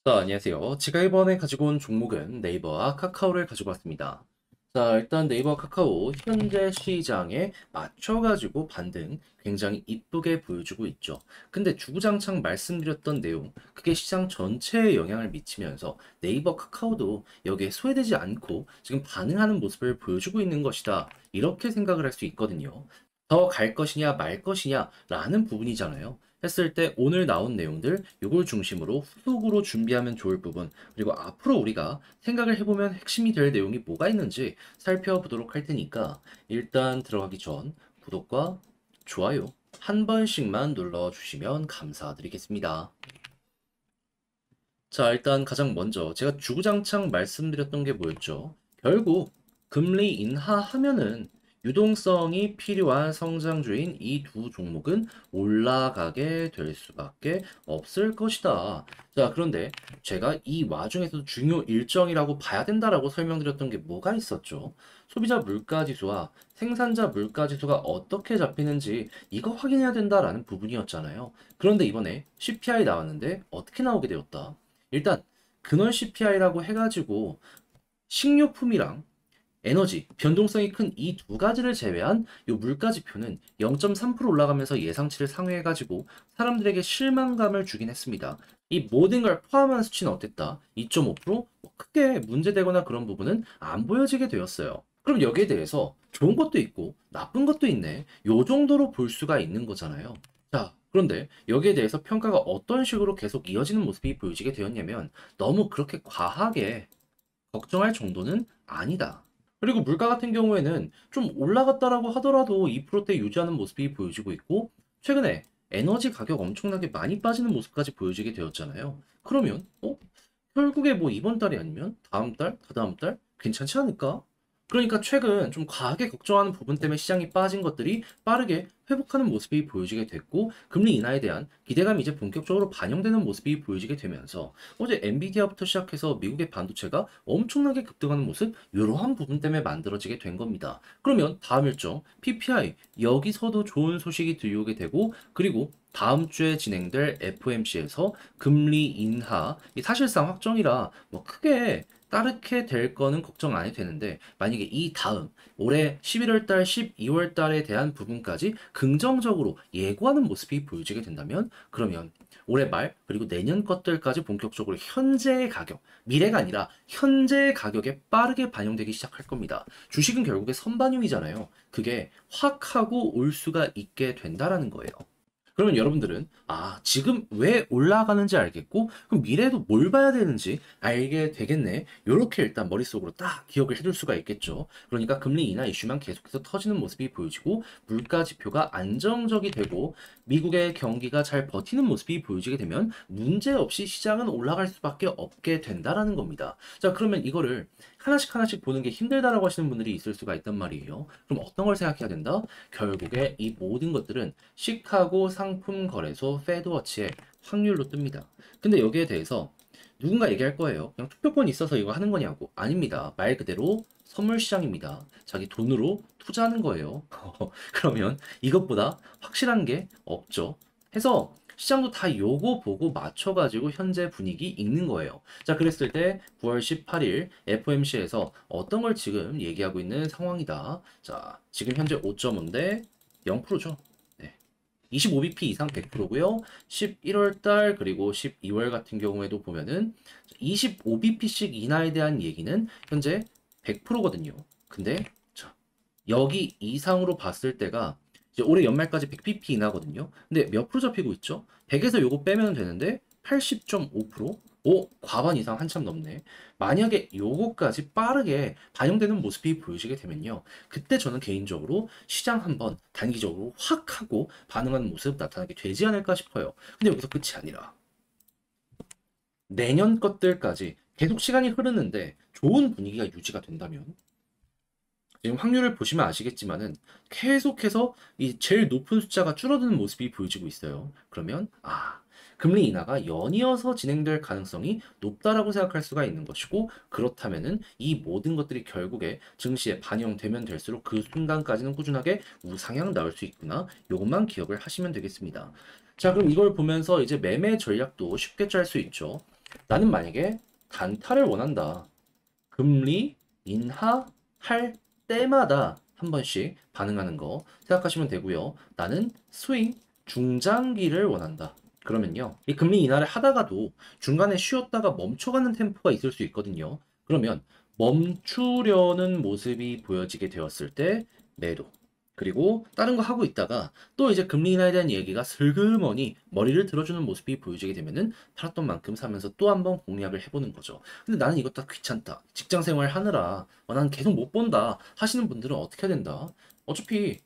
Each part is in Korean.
안녕하세요. 제가 이번에 가지고 온 종목은 네이버와 카카오를 가지고 왔습니다. 일단 네이버와 카카오 현재 시장에 맞춰가지고 반등 굉장히 이쁘게 보여주고 있죠. 근데 주구장창 말씀드렸던 내용, 그게 시장 전체에 영향을 미치면서 네이버, 카카오도 여기에 소외되지 않고 지금 반응하는 모습을 보여주고 있는 것이다. 이렇게 생각을 할 수 있거든요. 더 갈 것이냐 말 것이냐 라는 부분이잖아요. 했을 때 오늘 나온 내용들 요걸 중심으로 후속으로 준비하면 좋을 부분, 그리고 앞으로 우리가 생각을 해보면 핵심이 될 내용이 뭐가 있는지 살펴보도록 할 테니까 일단 들어가기 전 구독과 좋아요 한 번씩만 눌러주시면 감사드리겠습니다. 일단 가장 먼저 제가 주구장창 말씀드렸던 게 뭐였죠? 결국 금리 인하하면은 유동성이 필요한 성장주인 이 두 종목은 올라가게 될 수밖에 없을 것이다. 그런데 제가 이 와중에서도 중요 일정이라고 봐야 된다라고 설명드렸던 게 뭐가 있었죠? 소비자 물가지수와 생산자 물가지수가 어떻게 잡히는지 이거 확인해야 된다라는 부분이었잖아요. 그런데 이번에 CPI 나왔는데 어떻게 나오게 되었다? 일단 근원 CPI라고 해가지고 식료품이랑 에너지, 변동성이 큰 이 두 가지를 제외한 이 물가 지표는 0.3% 올라가면서 예상치를 상회해가지고 사람들에게 실망감을 주긴 했습니다. 이 모든 걸 포함한 수치는 어땠다? 2.5%? 크게 문제되거나 그런 부분은 안 보여지게 되었어요. 그럼 여기에 대해서 좋은 것도 있고 나쁜 것도 있네. 요 정도로 볼 수가 있는 거잖아요. 그런데 여기에 대해서 평가가 어떤 식으로 계속 이어지는 모습이 보여지게 되었냐면 너무 그렇게 과하게 걱정할 정도는 아니다. 그리고 물가 같은 경우에는 좀 올라갔다라고 하더라도 2%대 유지하는 모습이 보여지고 있고 최근에 에너지 가격 엄청나게 많이 빠지는 모습까지 보여지게 되었잖아요. 그러면 결국에 뭐 이번 달이 아니면 다음 달, 다다음 달 괜찮지 않을까? 그러니까 최근 좀 과하게 걱정하는 부분 때문에 시장이 빠진 것들이 빠르게 회복하는 모습이 보여지게 됐고 금리 인하에 대한 기대감이 이제 본격적으로 반영되는 모습이 보여지게 되면서 어제 엔비디아부터 시작해서 미국의 반도체가 엄청나게 급등하는 모습 이러한 부분 때문에 만들어지게 된 겁니다. 그러면 다음 일정 PPI 여기서도 좋은 소식이 들려오게 되고 그리고 다음 주에 진행될 FOMC에서 금리 인하 사실상 확정이라 뭐 크게 따르게 될 거는 걱정 안 해도 되는데 만약에 이 다음 올해 11월 달, 12월 달에 대한 부분까지 긍정적으로 예고하는 모습이 보여지게 된다면 그러면 올해 말 그리고 내년 것들까지 본격적으로 현재의 가격, 미래가 아니라 현재의 가격에 빠르게 반영되기 시작할 겁니다. 주식은 결국에 선반영이잖아요. 그게 확 하고 올 수가 있게 된다라는 거예요. 그러면 여러분들은 지금 왜 올라가는지 알겠고 그럼 미래에도 뭘 봐야 되는지 알게 되겠네. 요렇게 일단 머릿속으로 딱 기억을 해둘 수가 있겠죠. 그러니까 금리 인하 이슈만 계속해서 터지는 모습이 보여지고 물가 지표가 안정적이 되고 미국의 경기가 잘 버티는 모습이 보여지게 되면 문제없이 시장은 올라갈 수밖에 없게 된다라는 겁니다. 그러면 이거를 하나씩 하나씩 보는 게 힘들다라고 하시는 분들이 있을 수가 있단 말이에요. 그럼 어떤 걸 생각해야 된다? 결국에 이 모든 것들은 시카고 상품 거래소 페드워치의 확률로 뜹니다. 근데 여기에 대해서 누군가 얘기할 거예요. 그냥 투표권이 있어서 이거 하는 거냐고. 아닙니다. 말 그대로 선물 시장입니다. 자기 돈으로 투자하는 거예요. 그러면 이것보다 확실한 게 없죠. 해서 시장도 다 요거 보고 맞춰가지고 현재 분위기 읽는 거예요. 그랬을 때 9월 18일 FOMC에서 어떤 걸 지금 얘기하고 있는 상황이다. 지금 현재 5.5인데 0%죠. 25bp 이상 100%고요. 11월 달 그리고 12월 같은 경우에도 보면은 25bp씩 인하에 대한 얘기는 현재 100%거든요. 근데 여기 이상으로 봤을 때가 이제 올해 연말까지 100bp 인하거든요. 근데 몇 프로 잡히고 있죠? 100에서 요거 빼면 되는데 80.5%? 오, 과반 이상 한참 넘네. 만약에 요거까지 빠르게 반영되는 모습이 보여지게 되면요. 그때 저는 개인적으로 시장 한번 단기적으로 확 하고 반응하는 모습 나타나게 되지 않을까 싶어요. 근데 여기서 끝이 아니라 내년 것들까지 계속 시간이 흐르는데 좋은 분위기가 유지가 된다면 지금 확률을 보시면 아시겠지만은 계속해서 이 제일 높은 숫자가 줄어드는 모습이 보여지고 있어요. 그러면 금리 인하가 연이어서 진행될 가능성이 높다라고 생각할 수가 있는 것이고 그렇다면은 이 모든 것들이 결국에 증시에 반영되면 될수록 그 순간까지는 꾸준하게 우상향 나올 수 있구나. 이것만 기억을 하시면 되겠습니다. 그럼 이걸 보면서 이제 매매 전략도 쉽게 짤 수 있죠. 나는 만약에 단타를 원한다. 금리 인하할 때마다 한 번씩 반응하는 거 생각하시면 되고요. 나는 스윙 중장기를 원한다. 그러면요. 이 금리 인하를 하다가도 중간에 쉬었다가 멈춰가는 템포가 있을 수 있거든요. 그러면 멈추려는 모습이 보여지게 되었을 때 매도. 그리고 다른 거 하고 있다가 또 이제 금리 인하에 대한 얘기가 슬그머니 머리를 들어주는 모습이 보여지게 되면은 팔았던 만큼 사면서 또 한번 공략을 해보는 거죠. 근데 나는 이것 다 귀찮다. 직장 생활 하느라 난 계속 못 본다 하시는 분들은 어떻게 해야 된다? 어차피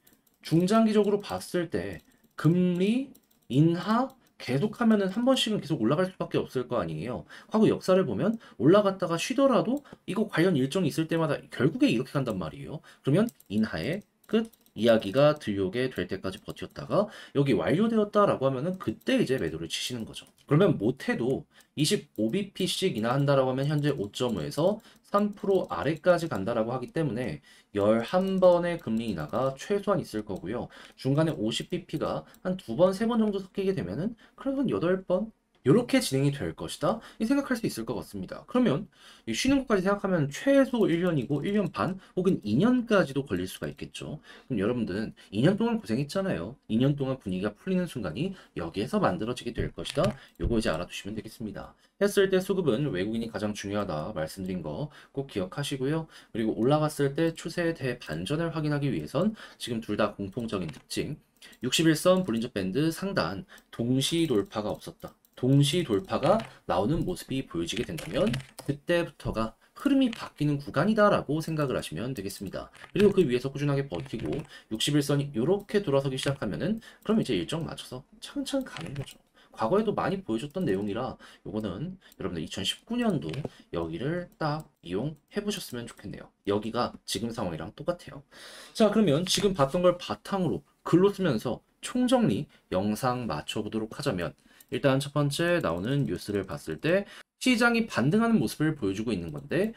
중장기적으로 봤을 때 금리 인하 계속하면은 한 번씩은 계속 올라갈 수밖에 없을 거 아니에요. 과거 역사를 보면 올라갔다가 쉬더라도 이거 관련 일정이 있을 때마다 결국에 이렇게 간단 말이에요. 그러면 인하의 끝 이야기가 들려오게 될 때까지 버텼다가 여기 완료되었다라고 하면은 그때 이제 매도를 치시는 거죠. 그러면 못해도 25bp씩 인하한다라고 하면 현재 5.5에서 3% 아래까지 간다라고 하기 때문에 11번의 금리 인하가 최소한 있을 거고요. 중간에 50bp가 한 두 번, 세 번 정도 섞이게 되면은 그래도 한 8번 이렇게 진행이 될 것이다. 이 생각할 수 있을 것 같습니다. 그러면 이 쉬는 것까지 생각하면 최소 1년이고 1년 반 혹은 2년까지도 걸릴 수가 있겠죠. 그럼 여러분들은 2년 동안 고생했잖아요. 2년 동안 분위기가 풀리는 순간이 여기에서 만들어지게 될 것이다. 요거 이제 알아두시면 되겠습니다. 했을 때 수급은 외국인이 가장 중요하다 말씀드린 거 꼭 기억하시고요. 그리고 올라갔을 때 추세의 대반전을 확인하기 위해선 지금 둘 다 공통적인 특징 61선 볼린저 밴드 상단 동시 돌파가 없었다. 동시 돌파가 나오는 모습이 보여지게 된다면 그때부터가 흐름이 바뀌는 구간이다라고 생각을 하시면 되겠습니다. 그리고 그 위에서 꾸준하게 버티고 61선이 이렇게 돌아서기 시작하면은 그럼 이제 일정 맞춰서 차근차근 가는 거죠. 과거에도 많이 보여줬던 내용이라 요거는 여러분들 2019년도 여기를 딱 이용해 보셨으면 좋겠네요. 여기가 지금 상황이랑 똑같아요. 자, 그러면 지금 봤던 걸 바탕으로 글로 쓰면서 총정리 영상 맞춰보도록 하자면 일단 첫 번째 나오는 뉴스를 봤을 때 시장이 반등하는 모습을 보여주고 있는 건데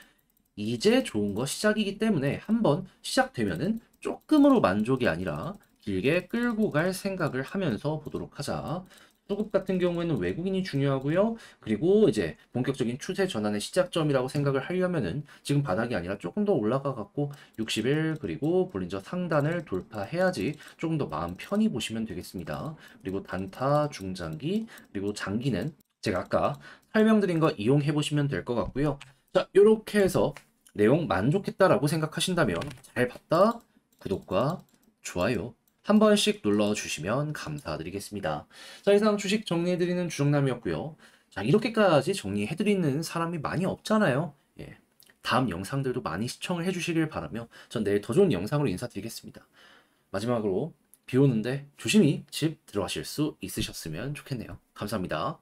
이제 좋은 거 시작이기 때문에 한번 시작되면은 조금으로 만족이 아니라 길게 끌고 갈 생각을 하면서 보도록 하자. 수급 같은 경우에는 외국인이 중요하고요. 그리고 이제 본격적인 추세 전환의 시작점이라고 생각을 하려면은 지금 바닥이 아니라 조금 더 올라가 갖고 60일 그리고 볼린저 상단을 돌파해야지 조금 더 마음 편히 보시면 되겠습니다. 그리고 단타, 중장기, 그리고 장기는 제가 아까 설명드린 거 이용해 보시면 될 것 같고요. 자, 이렇게 해서 내용 만족했다라고 생각하신다면 잘 봤다, 구독과 좋아요 한 번씩 눌러주시면 감사드리겠습니다. 자, 이상 주식 정리해드리는 주정남이었고요. 자, 이렇게까지 정리해드리는 사람이 많이 없잖아요. 예. 다음 영상들도 많이 시청을 해주시길 바라며 전 내일 더 좋은 영상으로 인사드리겠습니다. 마지막으로 비 오는데 조심히 집 들어가실 수 있으셨으면 좋겠네요. 감사합니다.